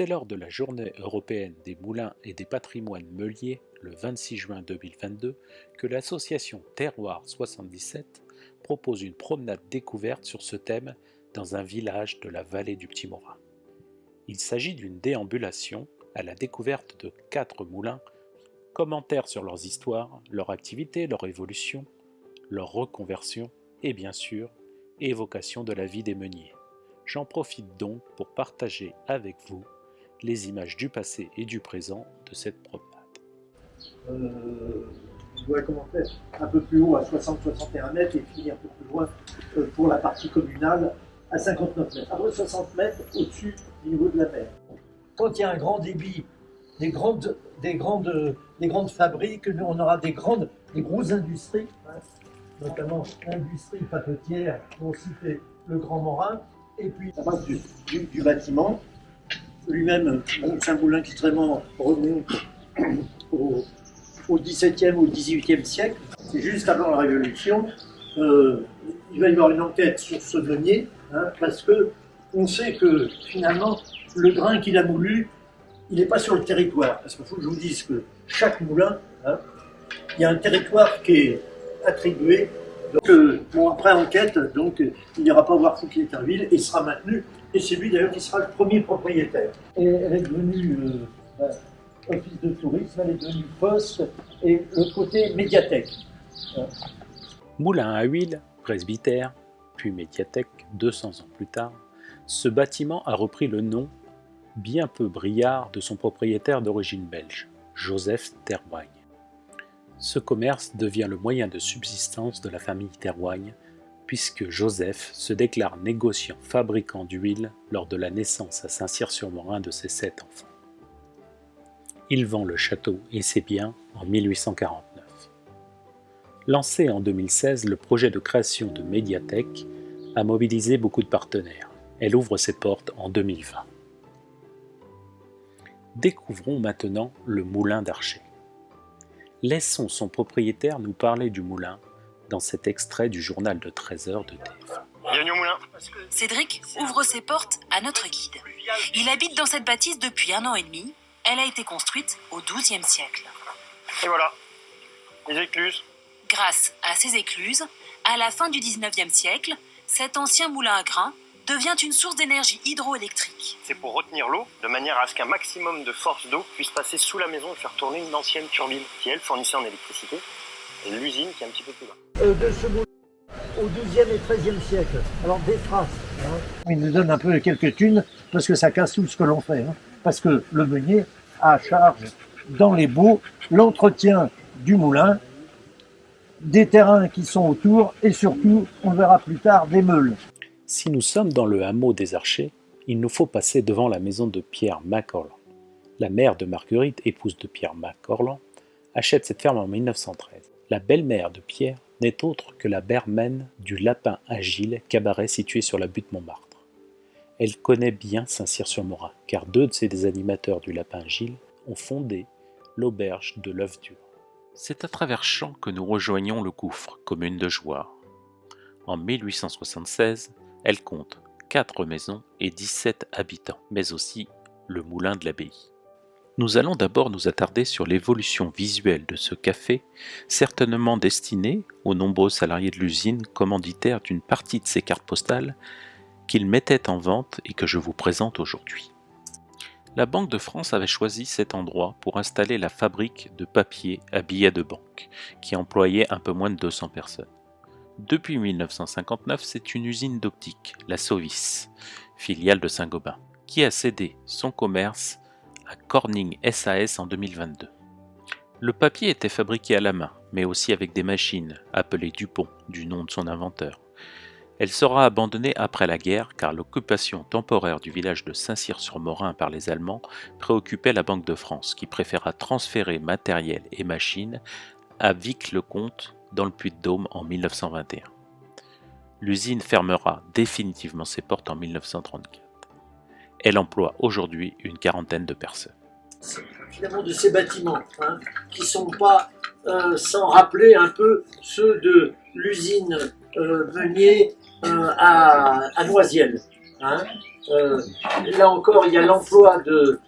C'est lors de la Journée européenne des moulins et des patrimoines meuliers, le 26 juin 2022, que l'association Terroir 77 propose une promenade découverte sur ce thème dans un village de la vallée du Petit Morin. Il s'agit d'une déambulation à la découverte de 4 moulins, commentaires sur leurs histoires, leur activité, leur évolution, leur reconversion et bien sûr, évocation de la vie des meuniers. J'en profite donc pour partager avec vous les images du passé et du présent de cette promenade. On doit commencer un peu plus haut à 60-61 mètres et finir un peu plus loin pour la partie communale à 59 mètres. Après 60 mètres au-dessus du niveau de la mer. Quand il y a un grand débit, des grandes fabriques, on aura des grosses industries, notamment l'industrie papetière, dont citer le Grand Morin, et puis la base du bâtiment. Lui-même, c'est un moulin qui vraiment remonte au XVIIe ou XVIIIe siècle. C'est juste avant la Révolution. Il va y avoir une enquête sur ce meunier, parce qu'on sait que finalement, le grain qu'il a moulu, il n'est pas sur le territoire. Parce qu'il faut que je vous dise que chaque moulin, il y a un territoire qui est attribué. Donc, après enquête, donc, il n'ira pas voir Fouquier-Tinville et sera maintenu. Et c'est lui d'ailleurs qui sera le premier propriétaire. Et elle est devenue office de tourisme, elle est devenue poste et le côté médiathèque. Moulin à huile, presbytère, puis médiathèque 200 ans plus tard, ce bâtiment a repris le nom bien peu briard de son propriétaire d'origine belge, Joseph Terwaaij. Ce commerce devient le moyen de subsistance de la famille Terwaaij, puisque Joseph se déclare négociant fabricant d'huile lors de la naissance à Saint-Cyr-sur-Morin de ses 7 enfants. Il vend le château et ses biens en 1849. Lancé en 2016, le projet de création de médiathèque a mobilisé beaucoup de partenaires. Elle ouvre ses portes en 2020. Découvrons maintenant le moulin d'Archer. Laissons son propriétaire nous parler du moulin dans cet extrait du journal de 13h de TF1. Bienvenue au moulin. Cédric ouvre ses portes à notre guide. Il habite dans cette bâtisse depuis 1 an et demi. Elle a été construite au XIIe siècle. Et voilà, les écluses. Grâce à ces écluses, à la fin du XIXe siècle, cet ancien moulin à grains devient une source d'énergie hydroélectrique. C'est pour retenir l'eau, de manière à ce qu'un maximum de force d'eau puisse passer sous la maison et faire tourner une ancienne turbine qui, elle, fournissait en électricité. Et l'usine qui est un petit peu plus loin. De ce moulin au XIIe et XIIIe siècle. Alors des traces. Il nous donne un peu quelques thunes parce que ça casse tout ce que l'on fait. Parce que le meunier a à charge dans les baux l'entretien du moulin, des terrains qui sont autour et surtout, on verra plus tard, des meules. Si nous sommes dans le hameau des Archers, il nous faut passer devant la maison de Pierre MacOrland. La mère de Marguerite, épouse de Pierre MacOrland, achète cette ferme en 1913. La belle-mère de Pierre n'est autre que la bermène du Lapin Agile, cabaret situé sur la butte Montmartre. Elle connaît bien Saint-Cyr-sur-Morin, car 2 de ses animateurs du Lapin Agile ont fondé l'auberge de l'Œuf dur. C'est à travers champs que nous rejoignons le Gouffre, commune de Jouarre. En 1876, elle compte 4 maisons et 17 habitants, mais aussi le moulin de l'abbaye. Nous allons d'abord nous attarder sur l'évolution visuelle de ce café, certainement destiné aux nombreux salariés de l'usine commanditaires d'une partie de ces cartes postales qu'ils mettaient en vente et que je vous présente aujourd'hui. La Banque de France avait choisi cet endroit pour installer la fabrique de papier à billets de banque, qui employait un peu moins de 200 personnes. Depuis 1959, c'est une usine d'optique, la Sovis, filiale de Saint-Gobain, qui a cédé son commerce à Corning SAS en 2022. Le papier était fabriqué à la main, mais aussi avec des machines, appelées Dupont, du nom de son inventeur. Elle sera abandonnée après la guerre car l'occupation temporaire du village de Saint-Cyr-sur-Morin par les Allemands préoccupait la Banque de France, qui préféra transférer matériel et machines à Vic-le-Comte dans le Puy-de-Dôme en 1921. L'usine fermera définitivement ses portes en 1934. Elle emploie aujourd'hui une 40aine de personnes. Finalement de ces bâtiments qui ne sont pas sans rappeler un peu ceux de l'usine Meunier à Noisiel. Hein. Là encore, il y a l'emploi de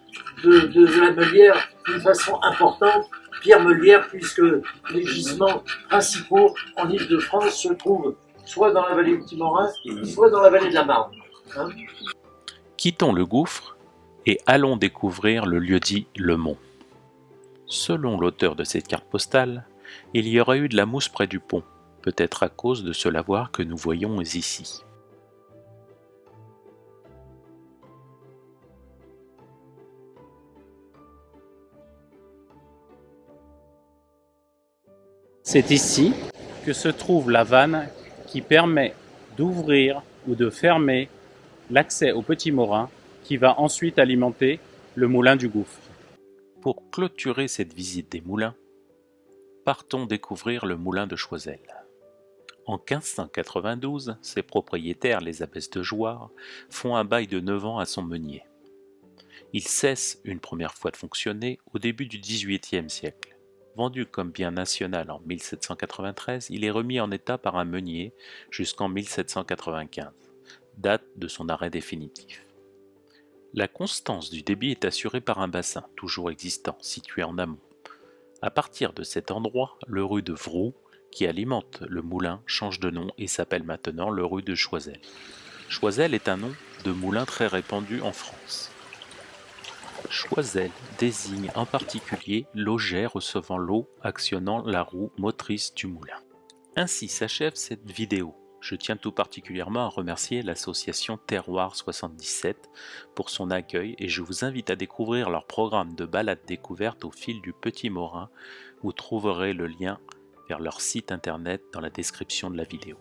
la meulière d'une façon importante, pierre meulière, puisque les gisements principaux en Île-de-France se trouvent soit dans la vallée du Timorin, soit dans la vallée de la Marne. Hein. Quittons le gouffre et allons découvrir le lieu-dit Le Mont. Selon l'auteur de cette carte postale, il y aurait eu de la mousse près du pont, peut-être à cause de ce lavoir que nous voyons ici. C'est ici que se trouve la vanne qui permet d'ouvrir ou de fermer l'accès au Petit Morin qui va ensuite alimenter le moulin du gouffre. Pour clôturer cette visite des moulins, partons découvrir le moulin de Choiseul. En 1592, ses propriétaires, les abbesses de Jouarre, font un bail de 9 ans à son meunier. Il cesse une première fois de fonctionner au début du XVIIIe siècle. Vendu comme bien national en 1793, il est remis en état par un meunier jusqu'en 1795, date de son arrêt définitif. La constance du débit est assurée par un bassin, toujours existant, situé en amont. À partir de cet endroit, le ru de Vroux, qui alimente le moulin, change de nom et s'appelle maintenant le ru de Choiseul. Choiseul est un nom de moulin très répandu en France. Choiseul désigne en particulier l'auget recevant l'eau actionnant la roue motrice du moulin. Ainsi s'achève cette vidéo. Je tiens tout particulièrement à remercier l'association Terroir 77 pour son accueil et je vous invite à découvrir leur programme de balade découverte au fil du Petit Morin. Vous trouverez le lien vers leur site internet dans la description de la vidéo.